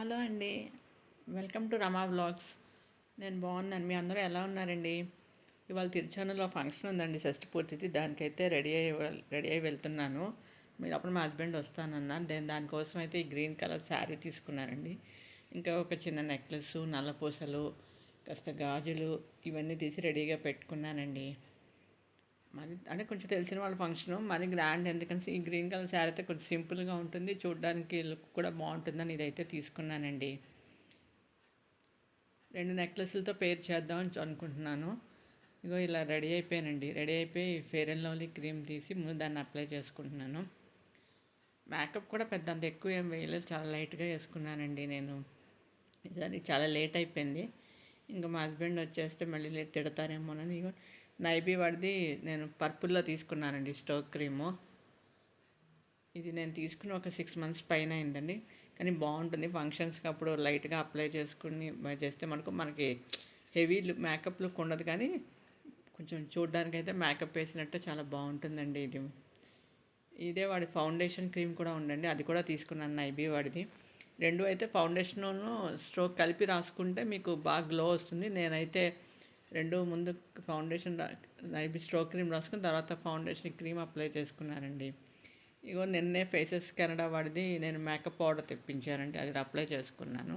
Hello అండి. Welcome to Rama vlogs. నేను బాగున్నాను. మీ అందరూ ఎలా ఉన్నారండి? ఇవాళ తిరుచానూరులో ఫంక్షన్ ఉందండి, షష్ఠి పూర్తిథి. దానికైతే రెడీ అయ్యి వెళ్తున్నాను. మీరు అప్పుడు మా హస్బెండ్ వస్తానన్నారు. దానికోసం అయితే ఈ గ్రీన్ కలర్ శారీ తీసుకున్నారండి. ఇంకా ఒక చిన్న నెక్లెస్, నల్లపూసలు, కాస్త గాజులు ఇవన్నీ తీసి రెడీగా పెట్టుకున్నానండి. మరి అంటే కొంచెం తెలిసిన వాళ్ళ ఫంక్షను, మరి గ్రాండ్ ఎందుకంటే ఈ గ్రీన్ కలర్ శారీ అయితే కొంచెం సింపుల్గా ఉంటుంది, చూడడానికి లుక్ కూడా బాగుంటుందని ఇదైతే తీసుకున్నానండి. 2 నెక్లెస్లతో పేర్ చేద్దామని అనుకుంటున్నాను. ఇగో ఇలా రెడీ అయిపోయానండి. రెడీ అయిపోయి ఫెయిర్ అండ్ లవ్లీ క్రీమ్ తీసి ముందు దాన్ని అప్లై చేసుకుంటున్నాను. మేకప్ కూడా పెద్ద అంత ఎక్కువ ఏం వేయలేదు, చాలా లైట్గా వేసుకున్నానండి నేను. ఈసారి చాలా లేట్ అయిపోయింది. ఇంకా మా హస్బెండ్ వచ్చేస్తే మళ్ళీ లేట్ తిడతారేమోనని ఇగో నైబీ వాడిది నేను పర్పుల్లో తీసుకున్నానండి స్టోక్ క్రీము. ఇది నేను తీసుకుని ఒక 6 months పైన అయిందండి. కానీ బాగుంటుంది ఫంక్షన్స్కి అప్పుడు లైట్గా అప్లై చేసుకుని చేస్తే మనకి హెవీ మేకప్ లుక్ ఉండదు, కానీ కొంచెం చూడడానికి అయితే మేకప్ వేసినట్టు చాలా బాగుంటుందండి ఇది. ఇదే వాడి ఫౌండేషన్ క్రీమ్ కూడా ఉండండి, అది కూడా తీసుకున్నాను నైబీ వాడిది. రెండు అయితే ఫౌండేషను స్ట్రోక్ కలిపి రాసుకుంటే మీకు బాగా గ్లో వస్తుంది. నేనైతే రెండు ముందు ఫౌండేషన్ నైబీ స్ట్రోక్ క్రీమ్ రాసుకుని తర్వాత ఫౌండేషన్ క్రీమ్ అప్లై చేసుకున్నానండి. ఇగో నిన్నే ఫేసెస్ కెనడా వాడిది నేను మేకప్ పౌడర్ తెప్పించానండి, అది అప్లై చేసుకున్నాను.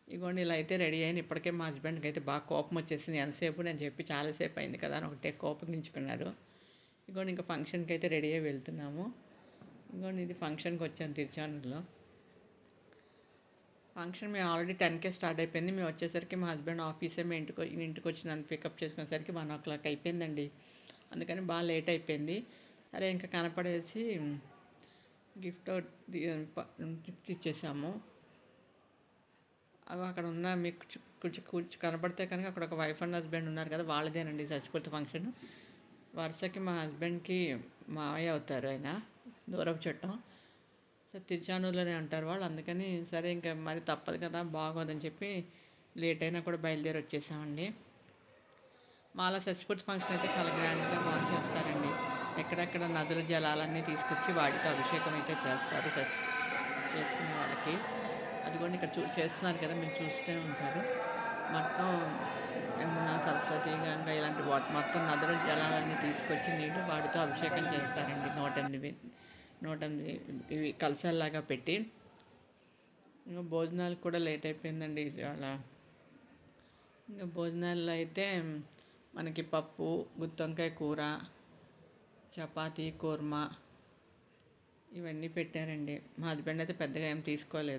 ఇగోండి ఇలా అయితే రెడీ అయింది. ఇప్పటికే మా హస్బెండ్కి అయితే బాగా కోపం వచ్చేసింది. ఎంతసేపు నేను చెప్పి చాలాసేపు అయింది కదా అని ఒకటే కోపగించుకున్నారు. ఇగోండి ఇంకా ఫంక్షన్కి అయితే రెడీ అయ్యి వెళ్తున్నాము. ఇంకోండి ఇది ఫంక్షన్కి వచ్చాను తిరుచానూరులో. ఫంక్షన్ మేము ఆల్రెడీ 10కే స్టార్ట్ అయిపోయింది. మేము వచ్చేసరికి మా హస్బెండ్ ఆఫీసే మేము ఇంటికి వచ్చి నన్ను పికప్ చేసుకునేసరికి 1 o'clock అయిపోయిందండి. అందుకని బాగా లేట్ అయిపోయింది. సరే ఇంకా కనపడేసి గిఫ్ట్ ఇచ్చేసాము. అవి అక్కడ ఉన్న మీకు కొంచెం కనపడితే కనుక అక్కడ ఒక వైఫ్ అండ్ హస్బెండ్ ఉన్నారు కదా, వాళ్ళదేనండి చచ్చిపోతే ఫంక్షన్. వరుసకి మా హస్బెండ్కి మావయ్య అవుతారు, ఆయన దూరపు చుట్టం. సో తిరుచానూరులోనే ఉంటారు వాళ్ళు, అందుకని సరే ఇంకా మరి తప్పదు కదా, బాగోదని చెప్పి లేట్ అయినా కూడా బయలుదేరి వచ్చేసామండి. మాలా షష్ఠి ఫంక్షన్ అయితే చాలా గ్రాండ్గా బాగా చేస్తారండి. ఎక్కడెక్కడ నదుల జలాలన్నీ తీసుకొచ్చి వాటితో అభిషేకం అయితే చేస్తారు చేసుకునే వాళ్ళకి. అదిగోండి ఇక్కడ చేస్తున్నారు కదా, మీరు చూస్తూనే ఉంటారు. మొత్తం యమున, సరస్వతి, గంగా ఇలాంటి మొత్తం నదుల జలాలన్నీ తీసుకొచ్చి నీళ్ళు వాటితో అభిషేకం చేస్తారండి. 108 ఇవి కలశాల్లాగా పెట్టి. ఇంకా భోజనాలు కూడా లేట్ అయిపోయిందండి ఇవాళ. ఇంకా భోజనాల్లో అయితే మనకి పప్పు, గుత్తొంకాయ కూర, చపాతీ, కుర్మా ఇవన్నీ పెట్టారండి. మా హస్బెండ్ అయితే పెద్దగా ఏం తీసుకోలేదు.